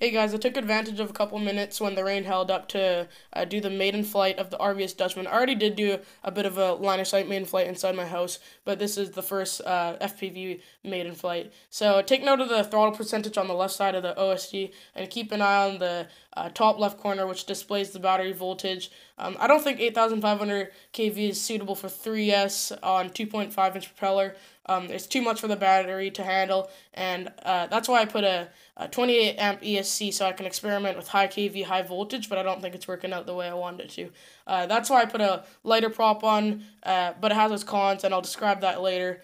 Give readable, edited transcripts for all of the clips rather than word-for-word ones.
Hey guys, I took advantage of a couple minutes when the rain held up to do the maiden flight of the RVS Dutchman. I already did do a bit of a line of sight maiden flight inside my house, but this is the first FPV maiden flight. So take note of the throttle percentage on the left side of the OSD and keep an eye on the top left corner, which displays the battery voltage. I don't think 8,500 kV is suitable for 3S on 2.5-inch propeller. It's too much for the battery to handle, and that's why I put a 28 amp ESC so I can experiment with high kV, high voltage, but I don't think it's working out the way I wanted it to. That's why I put a lighter prop on, but it has its cons, and I'll describe that later.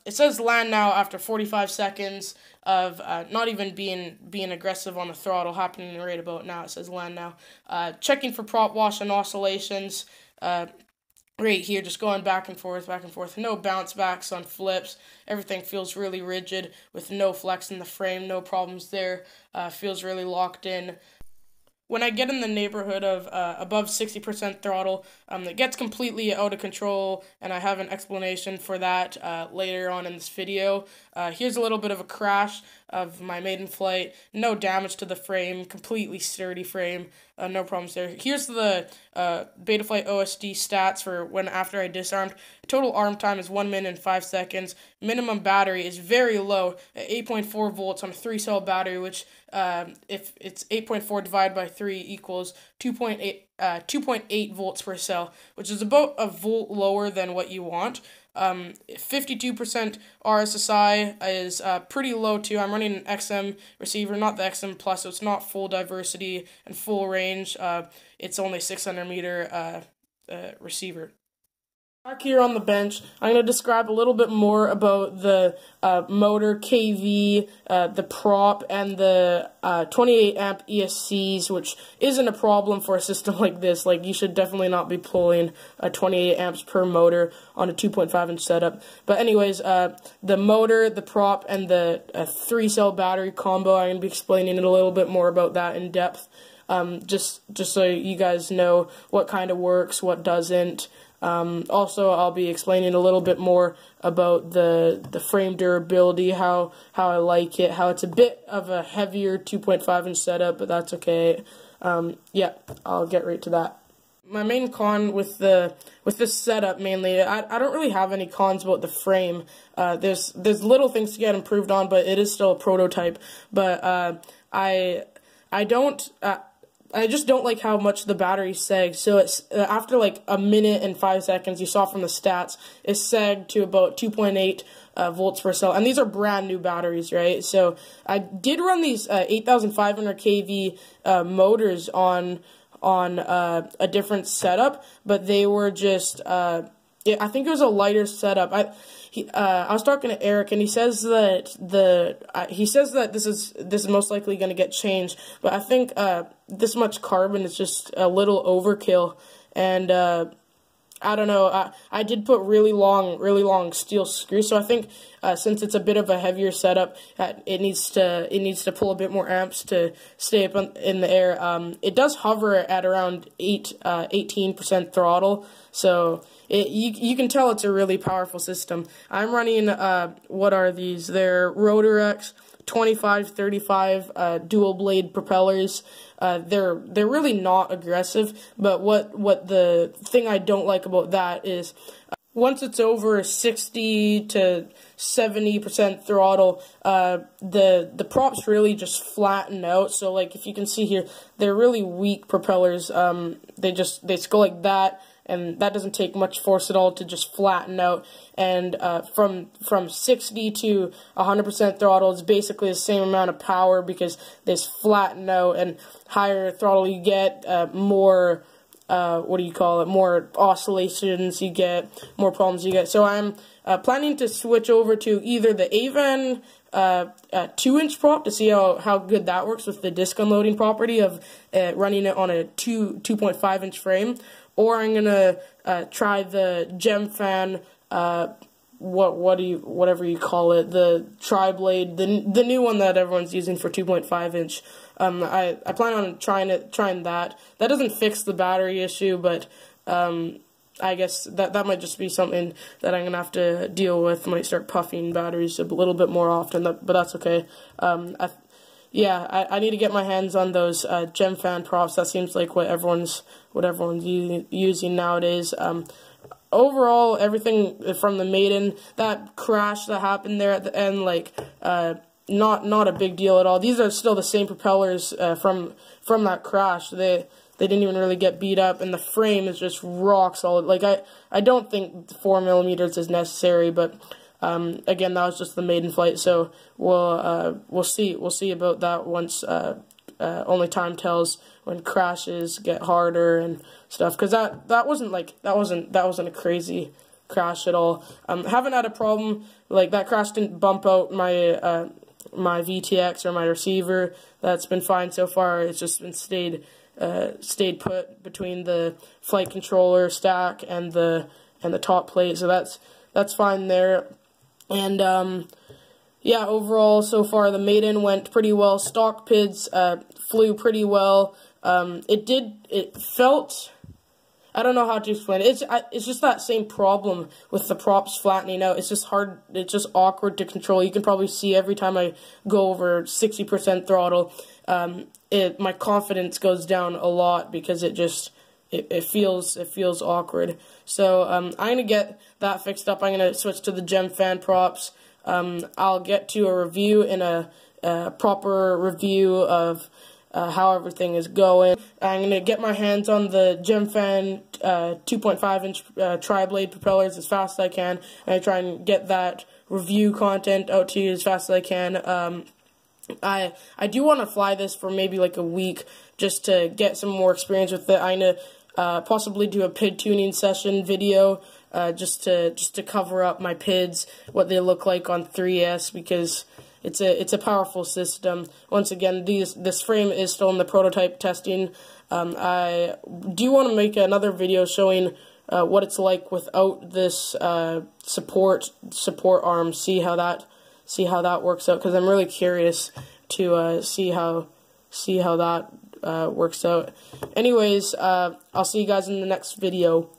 It says land now after 45 seconds of not even being aggressive on the throttle, happening right about now. It says land now. Checking for prop wash and oscillations. Right here, just going back and forth, no bounce backs on flips. Everything feels really rigid with no flex in the frame, no problems there. Feels really locked in. When I get in the neighborhood of above 60% throttle, it gets completely out of control, and I have an explanation for that later on in this video. Here's a little bit of a crash of my maiden flight. No damage to the frame, completely sturdy frame, no problems there. Here's the Betaflight OSD stats for when after I disarmed. Total arm time is 1 minute and 5 seconds. Minimum battery is very low at 8.4 volts on a 3-cell battery, which if it's 8.4 divided by 3 equals 2.8 volts per cell, which is about a volt lower than what you want. 52% RSSI is pretty low too. I'm running an XM receiver, not the XM Plus, so it's not full diversity and full range. It's only 600 meter receiver. Back here on the bench, I'm going to describe a little bit more about the motor, KV, the prop, and the 28 amp ESCs, which isn't a problem for a system like this. Like, you should definitely not be pulling 28 amps per motor on a 2.5-inch setup. But anyways, the motor, the prop, and the 3-cell battery combo, I'm going to be explaining a little bit more about that in depth, just so you guys know what kind of works, what doesn't. Also, I'll be explaining a little bit more about the frame durability, how I like it, how it's a bit of a heavier 2.5-inch setup, but that's okay. Yeah, I'll get right to that. My main con with this setup mainly, I don't really have any cons about the frame. There's little things to get improved on, but it is still a prototype. But I just don't like how much the battery sags. So it's after like a minute and 5 seconds, you saw from the stats, it sagged to about 2.8 volts per cell. And these are brand new batteries, right? So I did run these 8,500 kV motors on a different setup, but they were just I think it was a lighter setup. I was talking to Eric, and he says that this is most likely going to get changed, but I think this much carbon is just a little overkill, and I don't know. I did put really long steel screws, so I think since it's a bit of a heavier setup, it needs to pull a bit more amps to stay up in the air. It does hover at around 18% throttle, so you can tell it's a really powerful system. I'm running what are these? They're Rotorex 2535 dual blade propellers. They're really not aggressive, but what the thing I don't like about that is once it's over 60 to 70% throttle, the props really just flatten out. So like if you can see here, they're really weak propellers. They go like that, and that doesn't take much force at all to just flatten out. And from 60 to 100% throttle is basically the same amount of power because they flatten out, and higher throttle you get, more more oscillations you get, more problems you get. So I'm planning to switch over to either the Avan 2-inch prop to see how good that works with the disc unloading property of running it on a 2.5-inch frame, or I'm gonna try the Gemfan whatever you call it, the tri-blade, the new one that everyone's using for 2.5-inch. I plan on trying that. That doesn't fix the battery issue, but I guess that might just be something that I'm gonna have to deal with. I might start puffing batteries a little bit more often, but that's okay. yeah, I need to get my hands on those gem fan props. That seems like what everyone's using nowadays. Overall, everything from the Maiden, that crash that happened there at the end, like, not a big deal at all. These are still the same propellers from that crash. They didn't even really get beat up, and the frame is just rock solid. Like, I don't think 4mm is necessary, but again, that was just the maiden flight, so we'll see about that once only time tells, when crashes get harder and stuff, because that wasn't a crazy crash at all. Haven't had a problem, like, that crash didn't bump out my my VTX or my receiver. That's been fine so far. It's just been stayed put between the flight controller stack and the top plate, so that's fine there. And yeah, overall so far the Maiden went pretty well. Stock PIDs flew pretty well. It felt, I don't know how to explain it. It's just that same problem with the props flattening out. It's just hard. It's just awkward to control. You can probably see every time I go over 60% throttle, my confidence goes down a lot because it feels awkward. So I'm gonna get that fixed up. I'm gonna switch to the gem fan props. I'll get to a review in a proper review of how everything is going. I'm going to get my hands on the gem fan 2.5-inch tri-blade propellers as fast as I can, and I try and get that review content out to you as fast as I can. I do want to fly this for maybe like a week just to get some more experience with it. I'm going to possibly do a PID tuning session video just to cover up my PIDs, what they look like on 3S, because it's a powerful system. Once again, this frame is still in the prototype testing. I do want to make another video showing what it's like without this support arm. See how that works out, because I'm really curious to see how that works out. Anyways, I'll see you guys in the next video.